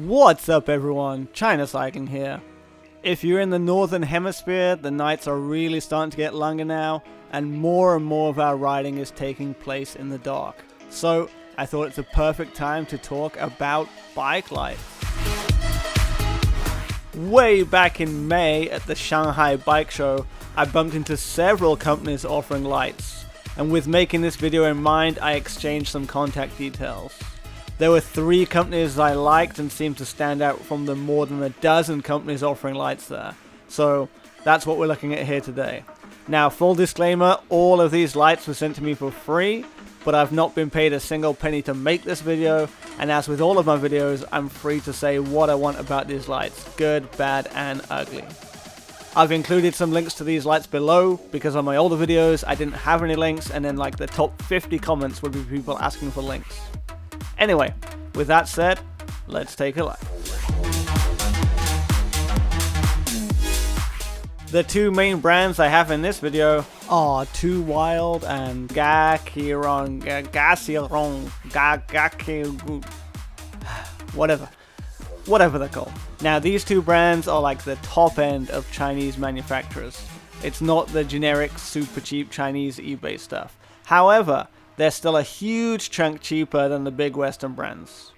What's up everyone, China Cycling here. If you're in the northern hemisphere, the nights are really starting to get longer now, and more of our riding is taking place in the dark. So I thought it's a perfect time to talk about bike lights. Way back in May at the Shanghai Bike Show, I bumped into several companies offering lights, and with making this video in mind, I exchanged some contact details. There were 3 companies I liked and seemed to stand out from the more than a dozen companies offering lights there. So that's what we're looking at here today. Now, full disclaimer, all of these lights were sent to me for free, but I've not been paid a single penny to make this video, and as with all of my videos, I'm free to say what I want about these lights, good, bad, and ugly. I've included some links to these lights below, because on my older videos I didn't have any links, and then like the top 50 comments would be people asking for links. Anyway, with that said, let's take a look. The 2 main brands I have in this video are Towild and Gaciron, whatever they're called. Now these 2 brands are like the top end of Chinese manufacturers. It's not the generic super cheap Chinese eBay stuff. However, they're still a huge chunk cheaper than the big Western brands.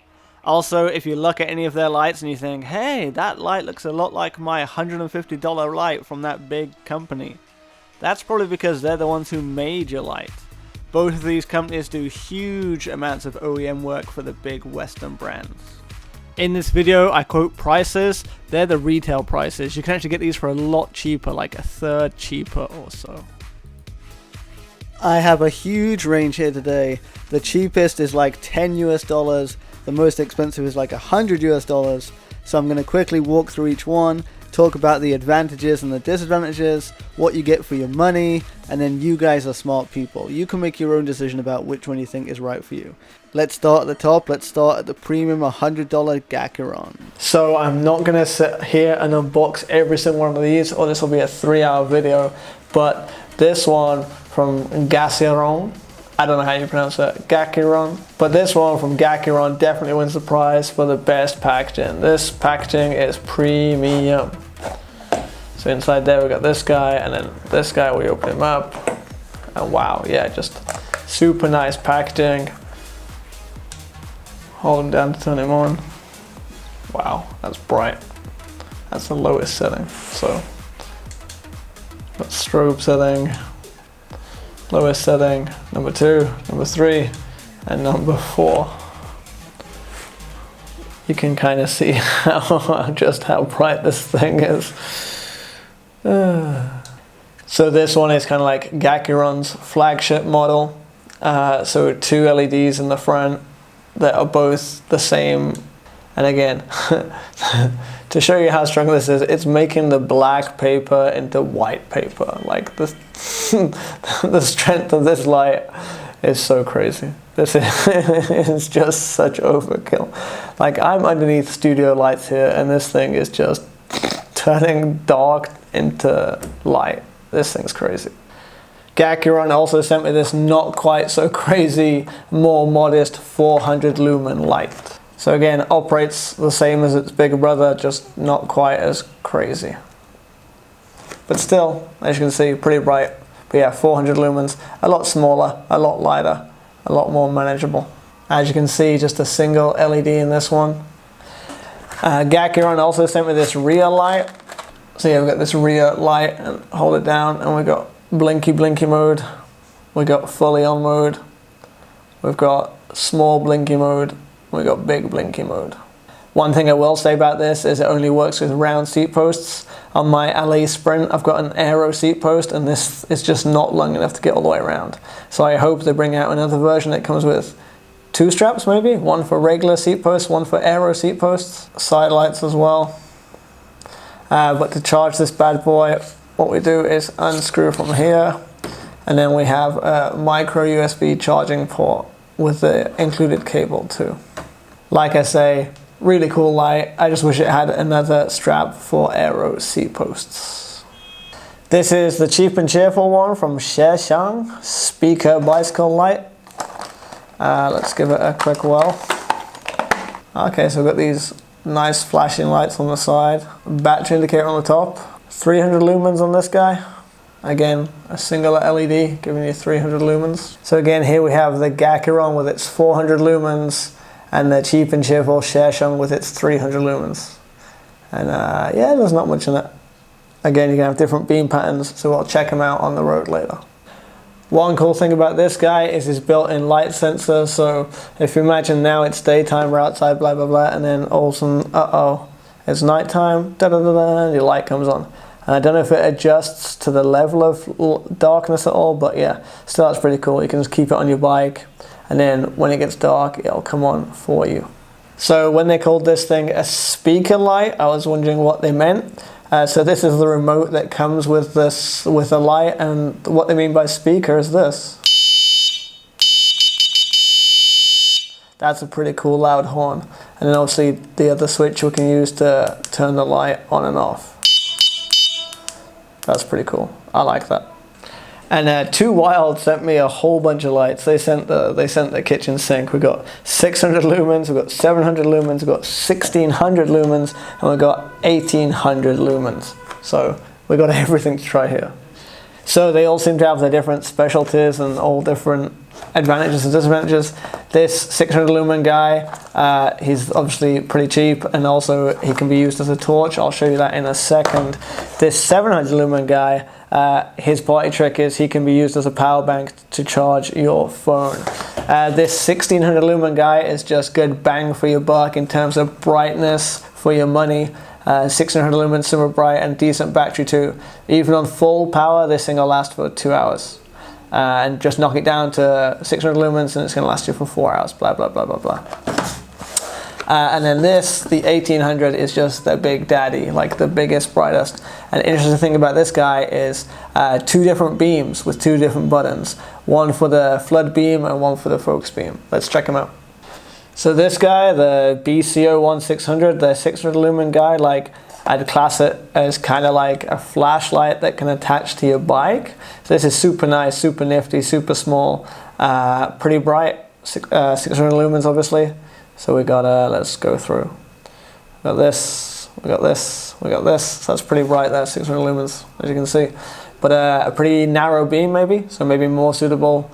Also, if you look at any of their lights and you think, hey, that light looks a lot like my $150 light from that big company, that's probably because they're the ones who made your light. Both of these companies do huge amounts of OEM work for the big Western brands. In this video, I quote prices. They're the retail prices. You can actually get these for a lot cheaper, like a third cheaper or so. I have a huge range here today. The cheapest is like $10 US, the most expensive is like $100 US, so I'm going to quickly walk through each one, talk about the advantages and the disadvantages, what you get for your money, and then you guys are smart people. You can make your own decision about which one you think is right for you. Let's start at the top. Let's start at the premium $100 Gaciron. So I'm not going to sit here and unbox every single one of these, or this will be a 3-hour video, but this one from Gaciron, I don't know how you pronounce it, Gaciron, but this one from Gaciron definitely wins the prize for the best packaging. This packaging is premium. So inside there we got this guy, and then this guy, we open him up, and wow, yeah, just super nice packaging. Hold him down to turn him on. Wow, that's bright. That's the lowest setting. So got strobe setting, lowest setting, number 2, number 3, and number 4. You can kind of see just how bright this thing is. So this one is kind of like Gaciron's flagship model. So 2 LEDs in the front that are both the same. And again, to show you how strong this is, it's making the black paper into white paper. Like the strength of this light is so crazy. This is just such overkill. Like, I'm underneath studio lights here, and this thing is just turning dark into light. This thing's crazy. Gaciron also sent me this not quite so crazy, more modest 400 lumen light. So again, operates the same as its bigger brother, just not quite as crazy. But still, as you can see, pretty bright. But yeah, 400 lumens, a lot smaller, a lot lighter, a lot more manageable. As you can see, just a single LED in this one. Gaciron also sent me this rear light. So yeah, we've got this rear light, and hold it down, and we've got blinky mode. We've got fully on mode. We've got small blinky mode. We got big blinky mode. One thing I will say about this is it only works with round seat posts. On my LA Sprint, I've got an aero seat post, and this is just not long enough to get all the way around. So I hope they bring out another version that comes with 2 straps maybe, one for regular seat posts, one for aero seat posts, side lights as well. But to charge this bad boy, what we do is unscrew from here, and then we have a micro USB charging port with the included cable too. Like I say, really cool light. I just wish it had another strap for aero seat posts. This is the cheap and cheerful one from Xiesheng, speaker bicycle light. Let's give it a quick whirl. Okay, so we've got these Nice flashing lights on the side. Battery indicator on the top. 300 lumens on this guy. Again, a singular LED giving you 300 lumens. So again, here we have the Gaciron with its 400 lumens and the cheap and cheerful Xiesheng with its 300 lumens. And yeah, there's not much in it. Again, you can have different beam patterns, so I'll check them out on the road later. One cool thing about this guy is his built-in light sensor. So if you imagine now it's daytime, we're outside, blah, blah, blah, and then all of a sudden, uh-oh, it's nighttime, da-da-da-da, and your light comes on. And I don't know if it adjusts to the level of darkness at all, but yeah, still that's pretty cool. You can just keep it on your bike, and then when it gets dark, it'll come on for you. So when they called this thing a speaker light, I was wondering what they meant. So this is the remote that comes with this, with the light, and what they mean by speaker is this. That's a pretty cool loud horn. And then obviously the other switch we can use to turn the light on and off. That's pretty cool. I like that. And Towild sent me a whole bunch of lights. They sent the kitchen sink. We got 600 lumens, we got 700 lumens, we got 1600 lumens, and we got 1800 lumens. So we got everything to try here. So they all seem to have their different specialties and all different advantages and disadvantages. This 600 lumen guy, he's obviously pretty cheap, and also he can be used as a torch. I'll show you that in a second. This 700 lumen guy, his party trick is he can be used as a power bank to charge your phone. This 1600 lumen guy is just good bang for your buck in terms of brightness for your money. 1600 lumens, super bright, and decent battery too. Even on full power, this thing will last for 2 hours. And just knock it down to 600 lumens and it's going to last you for 4 hours, blah, blah, blah, blah, blah. And then this, the 1800, is just the big daddy, like the biggest, brightest. And the interesting thing about this guy is 2 different beams with 2 different buttons. One for the flood beam and one for the focus beam. Let's check them out. So this guy, the BCO1600, the 600 lumen guy, like I'd class it as kind of like a flashlight that can attach to your bike. So this is super nice, super nifty, super small, pretty bright, 600 lumens obviously. So we got, let's go through. We got this, we got this, we got this. So that's pretty bright there, 600 lumens, as you can see. But a pretty narrow beam maybe, so maybe more suitable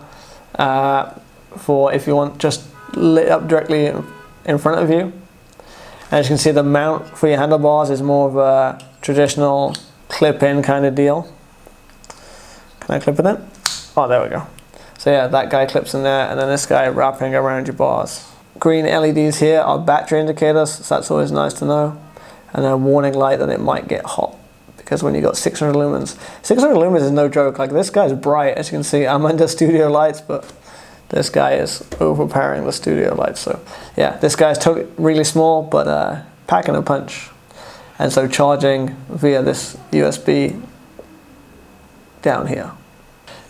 for if you want just lit up directly in front of you. And as you can see, the mount for your handlebars is more of a traditional clip-in kind of deal. Can I clip it in? Oh, there we go. So yeah, that guy clips in there, and then this guy wrapping around your bars. Green LEDs here are battery indicators, so that's always nice to know. And a warning light that it might get hot, because when you got 600 lumens. 600 lumens is no joke. Like, this guy's bright, as you can see. I'm under studio lights, but this guy is overpowering the studio lights. So yeah, this guy's totally really small, but packing a punch. And so charging via this USB down here.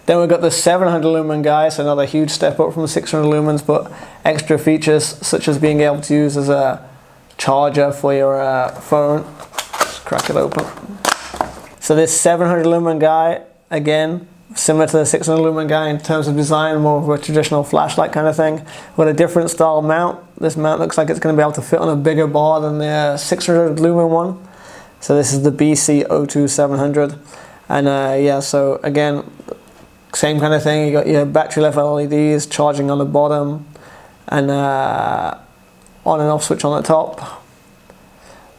Then we've got the 700 lumen guy, so another huge step up from 600 lumens, but extra features such as being able to use as a charger for your phone. Just crack it open. So this 700 lumen guy, again, similar to the 600 lumen guy in terms of design, more of a traditional flashlight kind of thing. With a different style mount. This mount looks like it's going to be able to fit on a bigger bar than the 600 lumen one. So this is the BC02700. And yeah, so again, same kind of thing. You got your battery level LEDs charging on the bottom, and on and off switch on the top.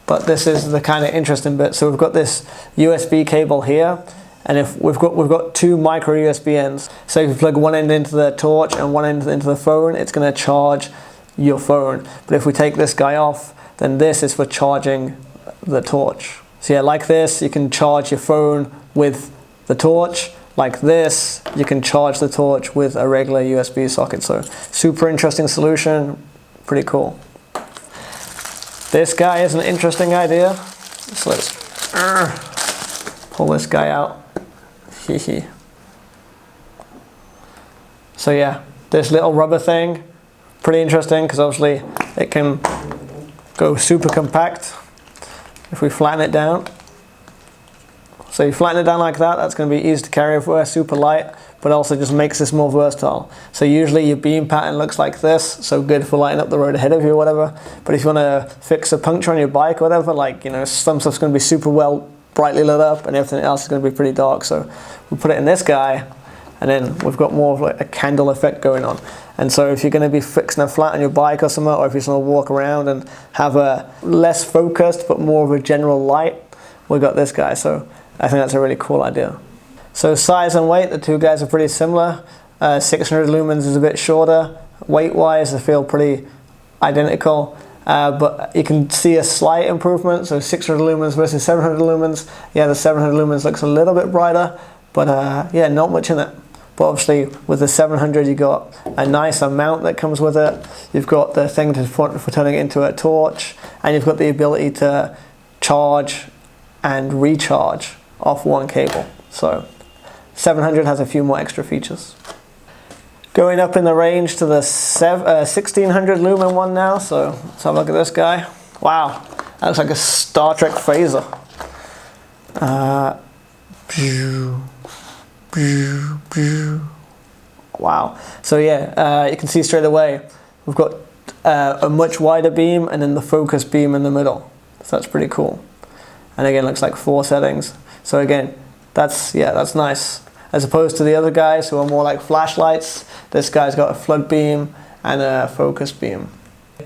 But this is the kind of interesting bit. So we've got this USB cable here, and if we've got 2 micro USB ends. So if you plug one end into the torch and one end into the phone, it's going to charge your phone. But if we take this guy off, then this is for charging the torch. So yeah, like this, you can charge your phone with the torch. Like this, you can charge the torch with a regular USB socket. So super interesting solution, pretty cool. This guy is an interesting idea. So let's pull this guy out. So yeah, this little rubber thing, pretty interesting because obviously it can go super compact if we flatten it down. So you flatten it down like that, that's going to be easy to carry everywhere, super light, but also just makes this more versatile. So usually your beam pattern looks like this, so good for lighting up the road ahead of you or whatever. But if you want to fix a puncture on your bike or whatever, like, you know, some stuff's going to be super well brightly lit up and everything else is going to be pretty dark. So we put it in this guy, and then we've got more of like a candle effect going on. And so if you're going to be fixing a flat on your bike or something, or if you just want to walk around and have a less focused but more of a general light, we got this guy. So I think that's a really cool idea. So size and weight, the two guys are pretty similar. 600 lumens is a bit shorter. Weight-wise, they feel pretty identical. But you can see a slight improvement. So 600 lumens versus 700 lumens. Yeah, the 700 lumens looks a little bit brighter, but yeah, not much in it. But obviously with the 700 you got a nicer mount that comes with it. You've got the thing for turning it into a torch, and you've got the ability to charge and recharge off one cable. So 700 has a few more extra features. Going up in the range to the 1600 lumen one now, so let's have a look at this guy. Wow, that looks like a Star Trek phaser. Wow, so yeah, you can see straight away we've got a much wider beam and then the focus beam in the middle. So that's pretty cool. And again, looks like 4 settings. So again, that's nice. As opposed to the other guys who are more like flashlights, this guy's got a flood beam and a focus beam.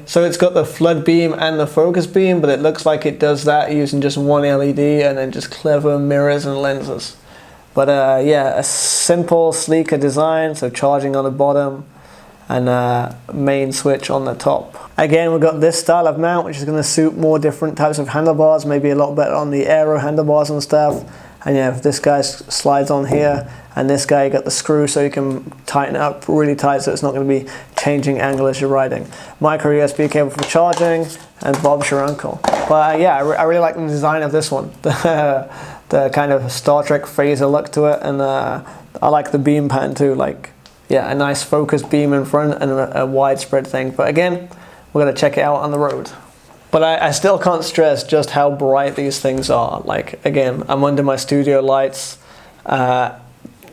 So it's got the flood beam and the focus beam, but it looks like it does that using just one LED and then just clever mirrors and lenses. But yeah, a simple, sleeker design, so charging on the bottom and a main switch on the top. Again, we've got this style of mount, which is going to suit more different types of handlebars, maybe a lot better on the aero handlebars and stuff. And yeah, if this guy slides on here, and this guy, you got the screw so you can tighten it up really tight so it's not going to be changing angle as you're riding. Micro USB cable for charging, and Bob's your uncle. But yeah, I really like the design of this one. The kind of Star Trek phaser look to it, and I like the beam pattern too. Like, yeah, a nice focused beam in front and a widespread thing. But again, we're going to check it out on the road. But I still can't stress just how bright these things are. Like, again, I'm under my studio lights.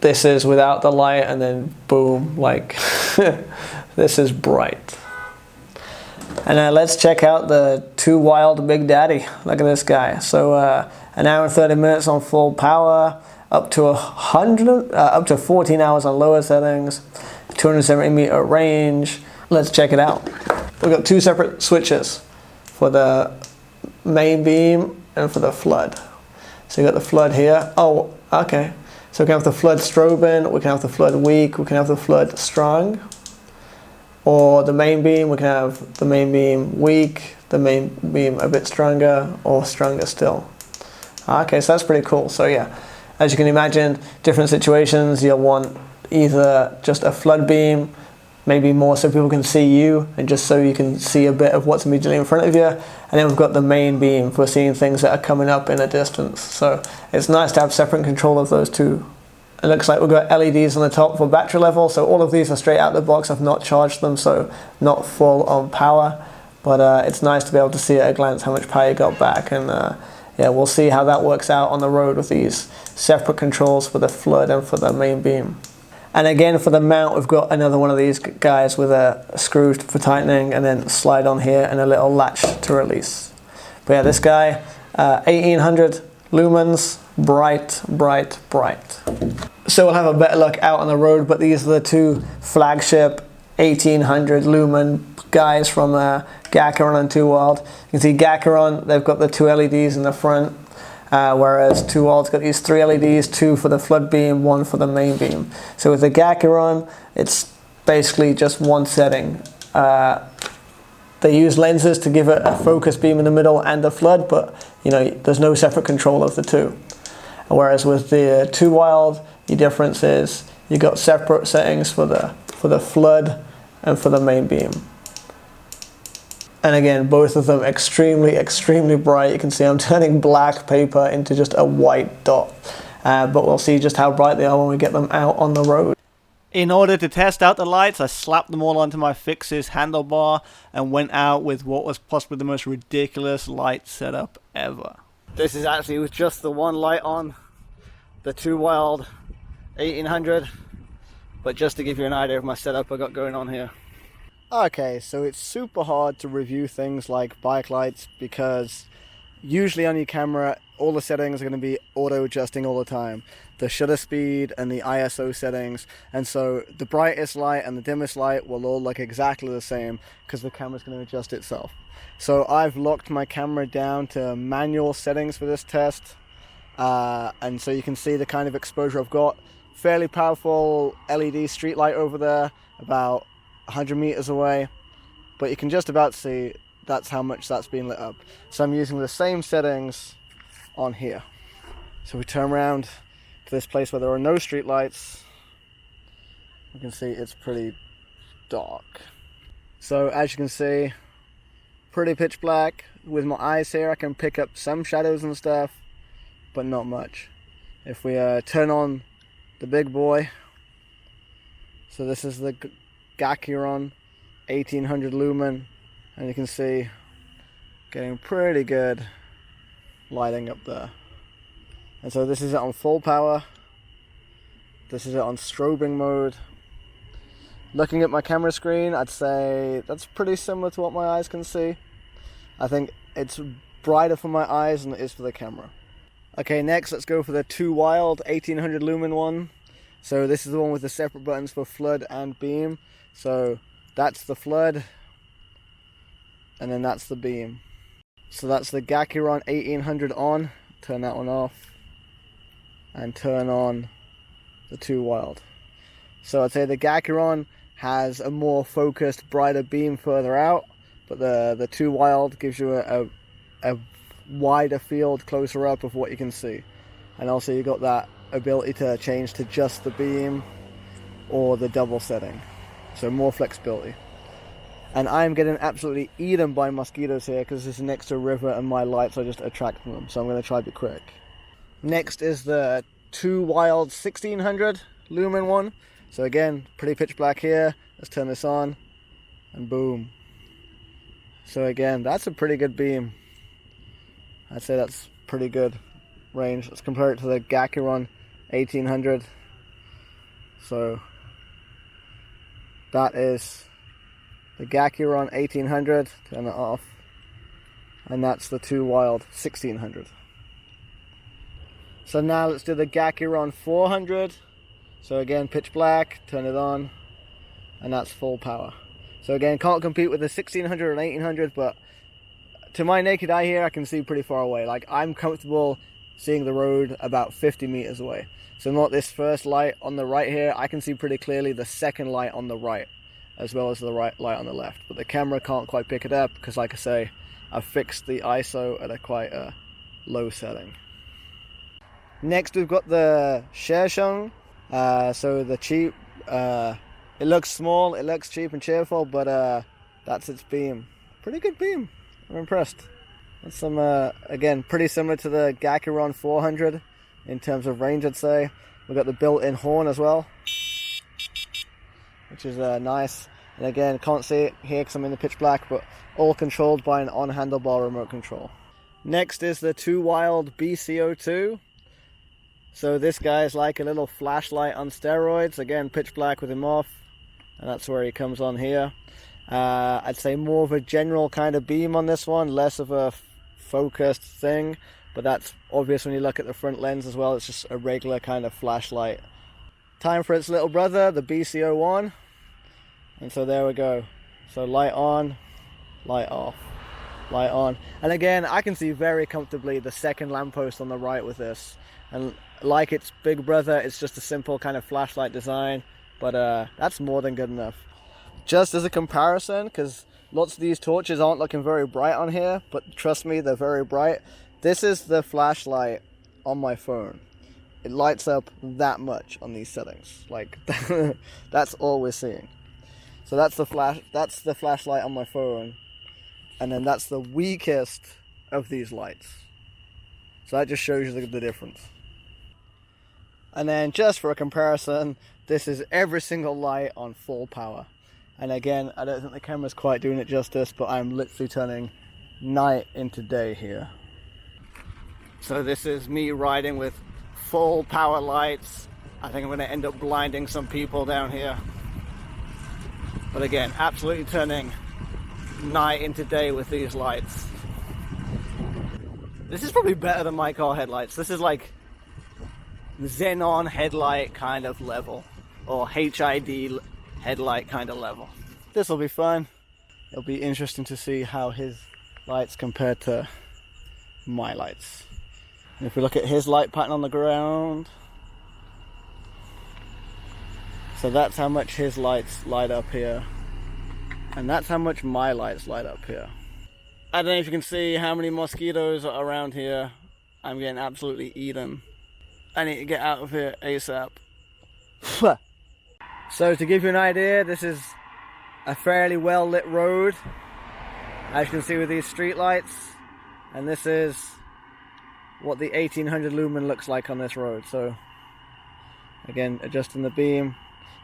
This is without the light, and then boom, like, this is bright. And let's check out the Towild Big Daddy. Look at this guy. So an hour and 30 minutes on full power, up to 14 hours on lower settings, 270 meter range. Let's check it out. We've got 2 separate switches for the main beam and for the flood. So you got the flood here. Oh, okay. So we can have the flood strobe in, we can have the flood weak, we can have the flood strong. Or the main beam, we can have the main beam weak, the main beam a bit stronger, or stronger still. Okay, so that's pretty cool. So yeah, as you can imagine, different situations, you'll want either just a flood beam, maybe more so people can see you, and just so you can see a bit of what's immediately in front of you. And then we've got the main beam for seeing things that are coming up in a distance. So it's nice to have separate control of those two. It looks like we've got LEDs on the top for battery level, so all of these are straight out of the box. I've not charged them, so not full on power. But it's nice to be able to see at a glance how much power you got back. And yeah, we'll see how that works out on the road with these separate controls for the flood and for the main beam. And again, for the mount, we've got another one of these guys with a screw for tightening and then slide on here and a little latch to release. But yeah, this guy, 1800 lumens, bright, bright, bright. So we'll have a better look out on the road, but these are the 2 flagship 1800 lumen guys from Gaciron and Towild. You can see Gaciron, they've got the 2 LEDs in the front. Whereas Towild's got these 3 LEDs, 2 for the flood beam, 1 for the main beam. So with the Gaciron, it's basically just one setting. They use lenses to give it a focus beam in the middle and a flood, but you know, there's no separate control of the 2. Whereas with the Towild, the difference is you got separate settings for the flood and for the main beam. And again, both of them extremely, extremely bright. You can see I'm turning black paper into just a white dot. But we'll see just how bright they are when we get them out on the road. In order to test out the lights, I slapped them all onto my Fix's handlebar and went out with what was possibly the most ridiculous light setup ever. This is actually with just the one light on, the Towild 1800. but just to give you an idea of my setup I got going on here. Okay, so it's super hard to review things like bike lights because usually on your camera all the settings are going to be auto adjusting all the time, the shutter speed and the ISO settings, and so the brightest light and the dimmest light will all look exactly the same because the camera's going to adjust itself. So I've locked my camera down to manual settings for this test, and so you can see the kind of exposure I've got. Fairly powerful LED street light over there about 100 meters away, but you can just about see that's how much that's been lit up. So I'm using the same settings on here. So we turn around to this place where there are no street lights. You can see it's pretty dark. So as you can see, pretty pitch black. With my eyes here I can pick up some shadows and stuff, but not much. If we turn on the big boy, so this is the Gaciron 1800 lumen, and you can see getting pretty good lighting up there. And so this is it on full power, this is it on strobing mode. Looking at my camera screen, I'd say that's pretty similar to what my eyes can see. I think it's brighter for my eyes than it is for the camera. Okay, next let's go for the Towild 1800 lumen one. So this is the one with the separate buttons for flood and beam. So that's the flood, and then that's the beam. So that's the Gaciron 1800 on. Turn that one off, and turn on the Towild. So I'd say the Gaciron has a more focused, brighter beam further out, but the Towild gives you a wider field closer up of what you can see. And also you got that ability to change to just the beam or the double setting, so more flexibility. And I'm getting absolutely eaten by mosquitoes here because this is next to a river and my lights are just attracting them, so I'm going to try to be quick. Next is the Towild 1600 lumen one. So again, pretty pitch black here. Let's turn this on, and boom. So again, that's a pretty good beam. I'd say that's pretty good range. Let's compare it to the Gaciron 1800. So that is the Gaciron 1800, turn it off, and that's the Towild 1600. So now let's do the Gaciron 400. So again, pitch black, turn it on, and that's full power. So again, can't compete with the 1600 and 1800, but to my naked eye here, I can see pretty far away. Like, I'm comfortable seeing the road about 50 meters away. So not this first light on the right here, I can see pretty clearly the second light on the right, as well as the right light on the left. But the camera can't quite pick it up because, like I say, I've fixed the ISO at a quite low setting. Next we've got the Xiesheng. So the cheap, it looks small, it looks cheap and cheerful, but that's its beam. Pretty good beam, I'm impressed. That's some, again, pretty similar to the Gaciron 400 in terms of range, I'd say. We've got the built-in horn as well, which is nice. And again, can't see it here because I'm in the pitch black, but all controlled by an on-handlebar remote control. Next is the Towild BCO2. So this guy is like a little flashlight on steroids. Again, pitch black with him off, and that's where he comes on here. I'd say more of a general kind of beam on this one, less of a focused thing, but that's obvious when you look at the front lens as well. It's just a regular kind of flashlight. Time for its little brother, the BCO1. And so there we go. So light on, light off, light on. And again, I can see very comfortably the second lamppost on the right with this. And like its big brother, it's just a simple kind of flashlight design, but that's more than good enough. Just as a comparison, because lots of these torches aren't looking very bright on here, but trust me, they're very bright. This is the flashlight on my phone. It lights up that much on these settings. Like, that's all we're seeing. So that's the flashlight on my phone, and then that's the weakest of these lights. So that just shows you the difference. And then just for a comparison, this is every single light on full power. And again, I don't think the camera's quite doing it justice, but I'm literally turning night into day here. So this is me riding with full power lights I think I'm going to end up blinding some people down here. But again, absolutely turning night into day with these lights. This is probably better than my car headlights. This is like xenon headlight kind of level, or HID headlight kind of level. This will be fun. It'll be interesting to see how his lights compare to my lights. And if we look at his light pattern on the ground, so that's how much his lights light up here, and that's how much my lights light up here. I don't know if you can see how many mosquitoes are around here. I'm getting absolutely eaten. I need to get out of here ASAP. So to give you an idea, this is a fairly well lit road, as you can see with these street lights, and this is what the 1800 lumen looks like on this road. So again, adjusting the beam,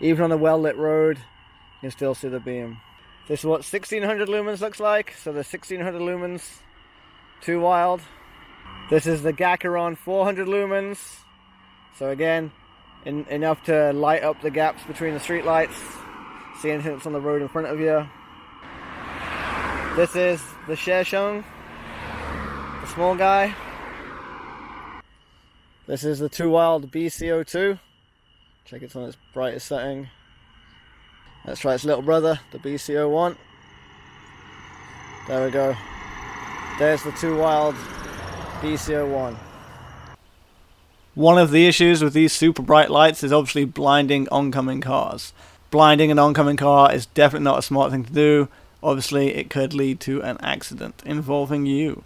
even on a well lit road you can still see the beam. This is what 1600 lumens looks like, so the 1600 lumens, Towild. This is the Gaciron 400 lumens, so again, enough to light up the gaps between the street lights, see anything that's on the road in front of you. This is the Xiesheng, the small guy. This is the Towild BCO2. Check it's on its brightest setting. Let's try its little brother, the BCO1. There we go. There's the Towild BCO1. One of the issues with these super bright lights is obviously blinding oncoming cars. Blinding an oncoming car is definitely not a smart thing to do. Obviously, it could lead to an accident involving you.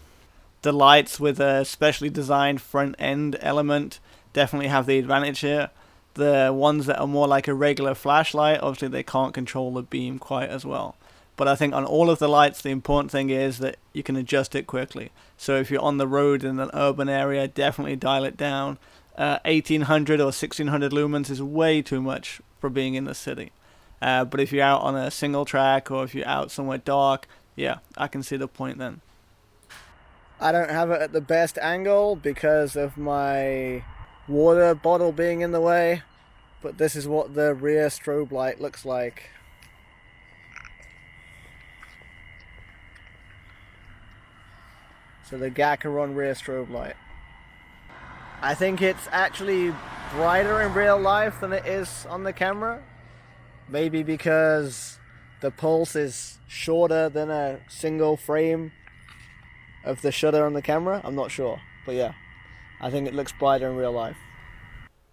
The lights with a specially designed front end element definitely have the advantage here. The ones that are more like a regular flashlight, obviously they can't control the beam quite as well. But I think on all of the lights, the important thing is that you can adjust it quickly. So if you're on the road in an urban area, definitely dial it down. 1800 or 1600 lumens is way too much for being in the city. But if you're out on a single track, or if you're out somewhere dark, yeah, I can see the point then. I don't have it at the best angle because of my water bottle being in the way, but this is what the rear strobe light looks like. So the Gaciron rear strobe light. I think it's actually brighter in real life than it is on the camera. Maybe because the pulse is shorter than a single frame of the shutter on the camera. I'm not sure, but yeah, I think it looks brighter in real life.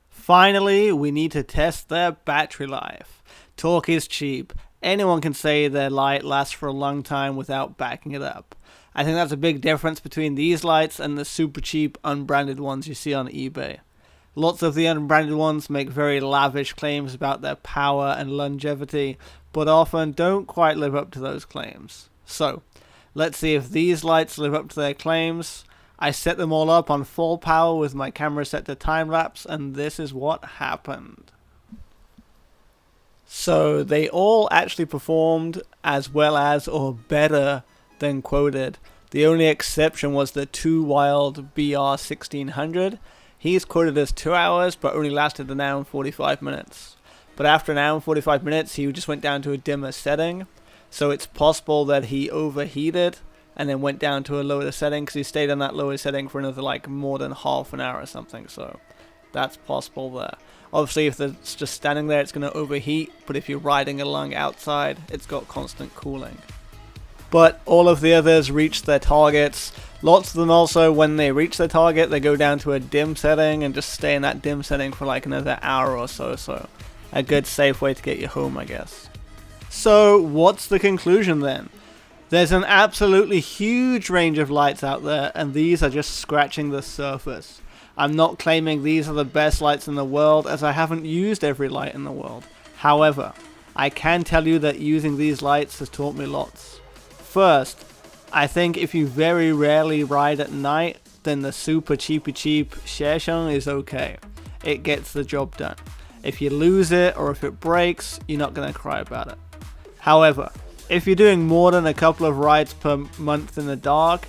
Finally, we need to test their battery life. Talk is cheap. Anyone can say their light lasts for a long time without backing it up. I think that's a big difference between these lights and the super cheap unbranded ones you see on eBay. Lots of the unbranded ones make very lavish claims about their power and longevity, but often don't quite live up to those claims. So, let's see if these lights live up to their claims. I set them all up on full power with my camera set to time-lapse, and this is what happened. So they all actually performed as well as or better than quoted. The only exception was the Towild BR1600. He's quoted as 2 hours, but only lasted an hour and 45 minutes. But after an hour and 45 minutes, he just went down to a dimmer setting. So it's possible that he overheated and then went down to a lower setting, because he stayed on that lower setting for another like more than half an hour or something. So that's possible there. Obviously, if it's just standing there, it's going to overheat. But if you're riding along outside, it's got constant cooling. But all of the others reached their targets. Lots of them also, when they reach their target, they go down to a dim setting and just stay in that dim setting for like another hour or so. So a good safe way to get you home, I guess. So what's the conclusion then? There's an absolutely huge range of lights out there, and these are just scratching the surface. I'm not claiming these are the best lights in the world, as I haven't used every light in the world. However, I can tell you that using these lights has taught me lots. First, I think if you very rarely ride at night, then the super cheap Xiesheng is okay. It gets the job done. If you lose it or if it breaks, you're not going to cry about it. However, if you're doing more than a couple of rides per month in the dark,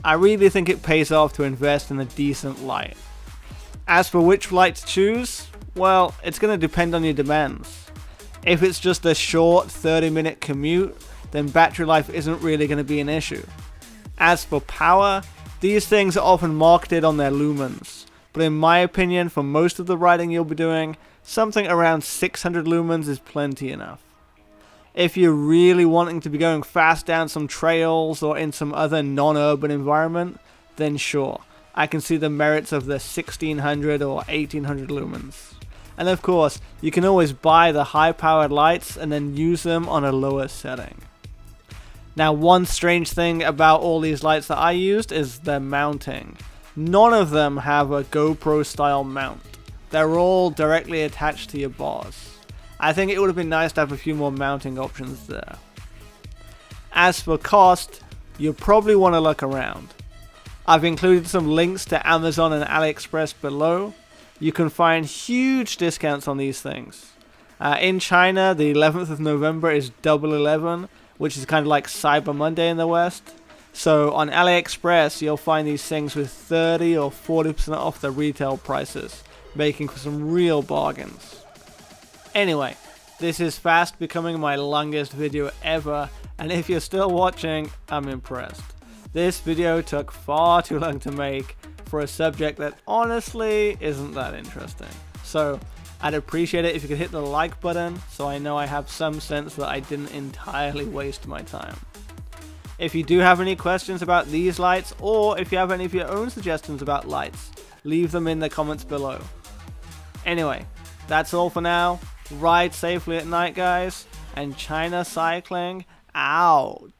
I really think it pays off to invest in a decent light. As for which light to choose, Well, it's going to depend on your demands. If it's just a short 30-minute commute, then battery life isn't really going to be an issue. As for power, these things are often marketed on their lumens, but in my opinion, for most of the riding you'll be doing, something around 600 lumens is plenty enough. If you're really wanting to be going fast down some trails or in some other non-urban environment, then sure, I can see the merits of the 1600 or 1800 lumens. And of course, you can always buy the high-powered lights and then use them on a lower setting. Now, one strange thing about all these lights that I used is their mounting. None of them have a GoPro style mount. They're all directly attached to your bars. I think it would have been nice to have a few more mounting options there. As for cost, you'll probably want to look around. I've included some links to Amazon and AliExpress below. You can find huge discounts on these things. In China, the 11th of November is Double 11, which is kind of like Cyber Monday in the West. So on AliExpress, you'll find these things with 30 or 40% off the retail prices, making for some real bargains. Anyway, this is fast becoming my longest video ever, and if you're still watching, I'm impressed. This video took far too long to make for a subject that honestly isn't that interesting. So I'd appreciate it if you could hit the like button so I know I have some sense that I didn't entirely waste my time. If you do have any questions about these lights, or if you have any of your own suggestions about lights, leave them in the comments below. Anyway, that's all for now. Ride safely at night, guys, and China Cycling out.